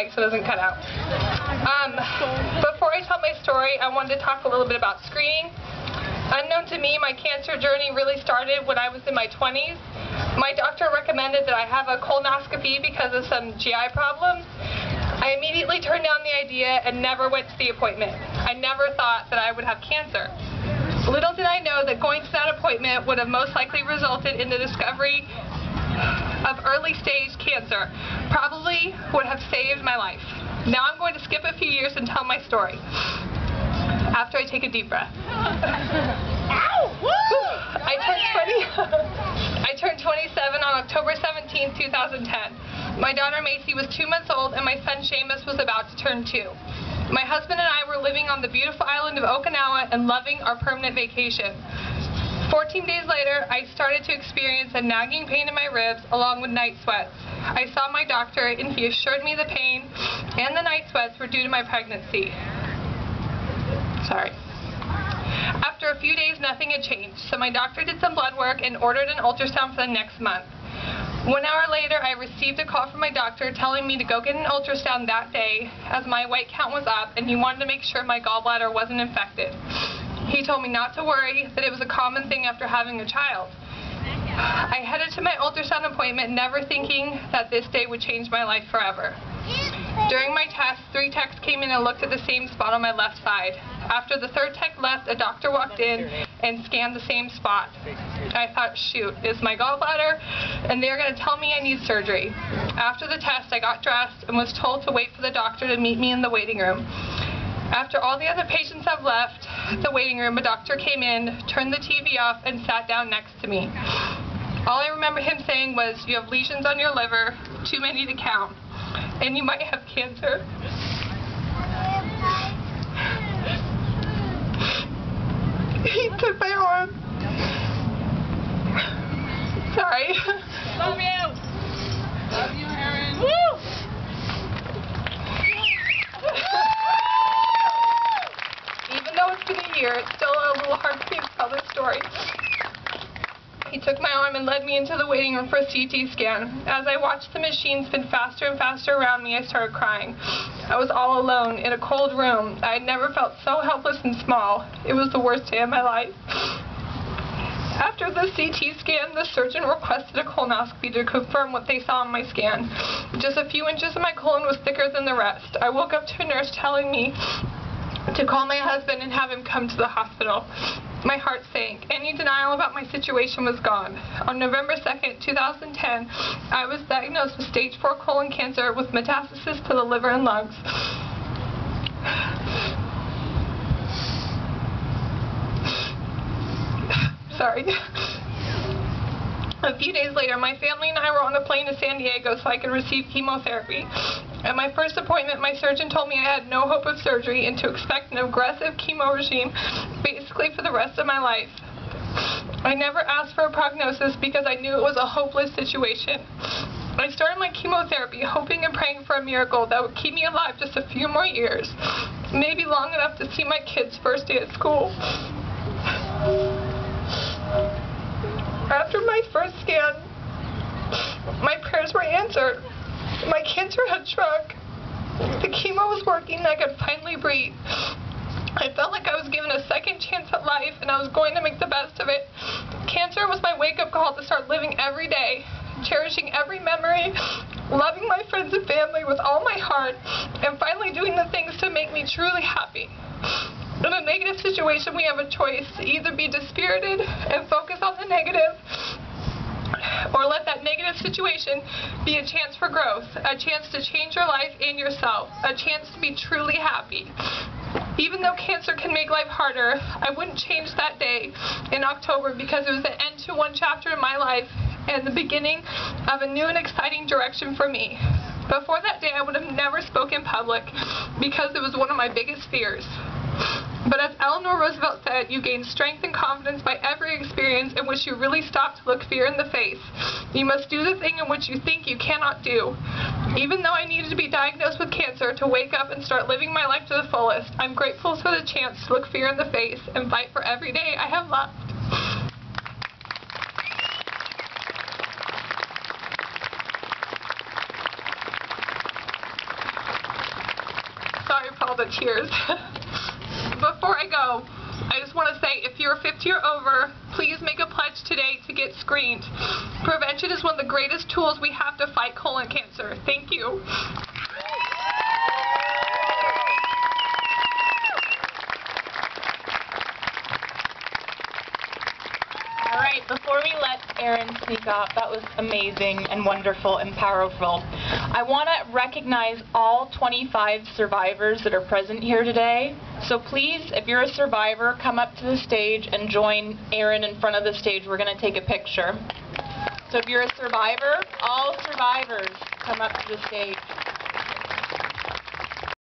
mic so it doesn't cut out. Before I tell my story, I wanted to talk a little bit about screening. Unknown to me, my cancer journey really started when I was in my 20s. My doctor recommended that I have a colonoscopy because of some GI problems. I immediately turned down the idea and never went to the appointment. I never thought that I would have cancer. Little did I know that going to that appointment would have most likely resulted in the discovery of early stage cancer. Probably would have saved my life. Now I'm going to skip a few years and tell my story. After I take a deep breath. I turned 27 on October 17, 2010. My daughter Macy was 2 months old and my son Seamus was about to turn 2. My husband and I were living on the beautiful island of Okinawa and loving our permanent vacation. 14 days later, I started to experience a nagging pain in my ribs along with night sweats. I saw my doctor and he assured me the pain and the night sweats were due to my pregnancy. Sorry. After a few days, nothing had changed, so my doctor did some blood work and ordered an ultrasound for the next month. 1 hour later, I received a call from my doctor telling me to go get an ultrasound that day as my white count was up and he wanted to make sure my gallbladder wasn't infected. He told me not to worry, that it was a common thing after having a child. I headed to my ultrasound appointment never thinking that this day would change my life forever. During my test, 3 techs came in and looked at the same spot on my left side. After the 3rd tech left, a doctor walked in and scanned the same spot. I thought, shoot, it's my gallbladder, and they're going to tell me I need surgery. After the test, I got dressed and was told to wait for the doctor to meet me in the waiting room. After all the other patients have left the waiting room, a doctor came in, turned the TV off, and sat down next to me. All I remember him saying was, you have lesions on your liver, too many to count, and you might have cancer. He took my arm. Sorry. Love you. Love you, Erin. Woo! Even though it's been a year, it's still a little hard for me to tell this story. He took my arm and led me into the waiting room for a CT scan. As I watched the machine spin faster and faster around me, I started crying. I was all alone in a cold room. I had never felt so helpless and small. It was the worst day of my life. After the CT scan, the surgeon requested a colonoscopy to confirm what they saw on my scan. Just a few inches of my colon was thicker than the rest. I woke up to a nurse telling me to call my husband and have him come to the hospital. My heart sank. Any denial about my situation was gone. On November 2nd, 2010, I was diagnosed with stage 4 colon cancer with metastasis to the liver and lungs. Sorry. A few days later, my family and I were on a plane to San Diego so I could receive chemotherapy. At my first appointment, my surgeon told me I had no hope of surgery and to expect an aggressive chemo regime basically for the rest of my life. I never asked for a prognosis because I knew it was a hopeless situation. I started my chemotherapy hoping and praying for a miracle that would keep me alive just a few more years, maybe long enough to see my kids' first day at school. After my first scan, my prayers were answered. My cancer had shrunk. The chemo was working and I could finally breathe. I felt like I was given a second chance at life and I was going to make the best of it. Cancer was my wake-up call to start living every day, cherishing every memory, loving my friends and family with all my heart, and finally doing the things to make me truly happy. In a negative situation, we have a choice to either be dispirited and focus on the negative, or let that negative situation be a chance for growth, a chance to change your life and yourself, a chance to be truly happy. Even though cancer can make life harder, I wouldn't change that day in October because it was the end to one chapter in my life and the beginning of a new and exciting direction for me. Before that day, I would have never spoken in public because it was one of my biggest fears. But as Eleanor Roosevelt said, you gain strength and confidence by every experience in which you really stop to look fear in the face. You must do the thing in which you think you cannot do. Even though I needed to be diagnosed with cancer to wake up and start living my life to the fullest, I'm grateful for the chance to look fear in the face and fight for every day I have left. Cheers. Before I go, I just want to say, if you're 50 or over, please make a pledge today to get screened. Prevention is one of the greatest tools we have to fight colon cancer. Thank you. All right, before we let Erin sneak off, that was amazing and wonderful and powerful. I want to recognize all 25 survivors that are present here today. So please, if you're a survivor, come up to the stage and join Erin in front of the stage. We're going to take a picture. So if you're a survivor, all survivors come up to the stage.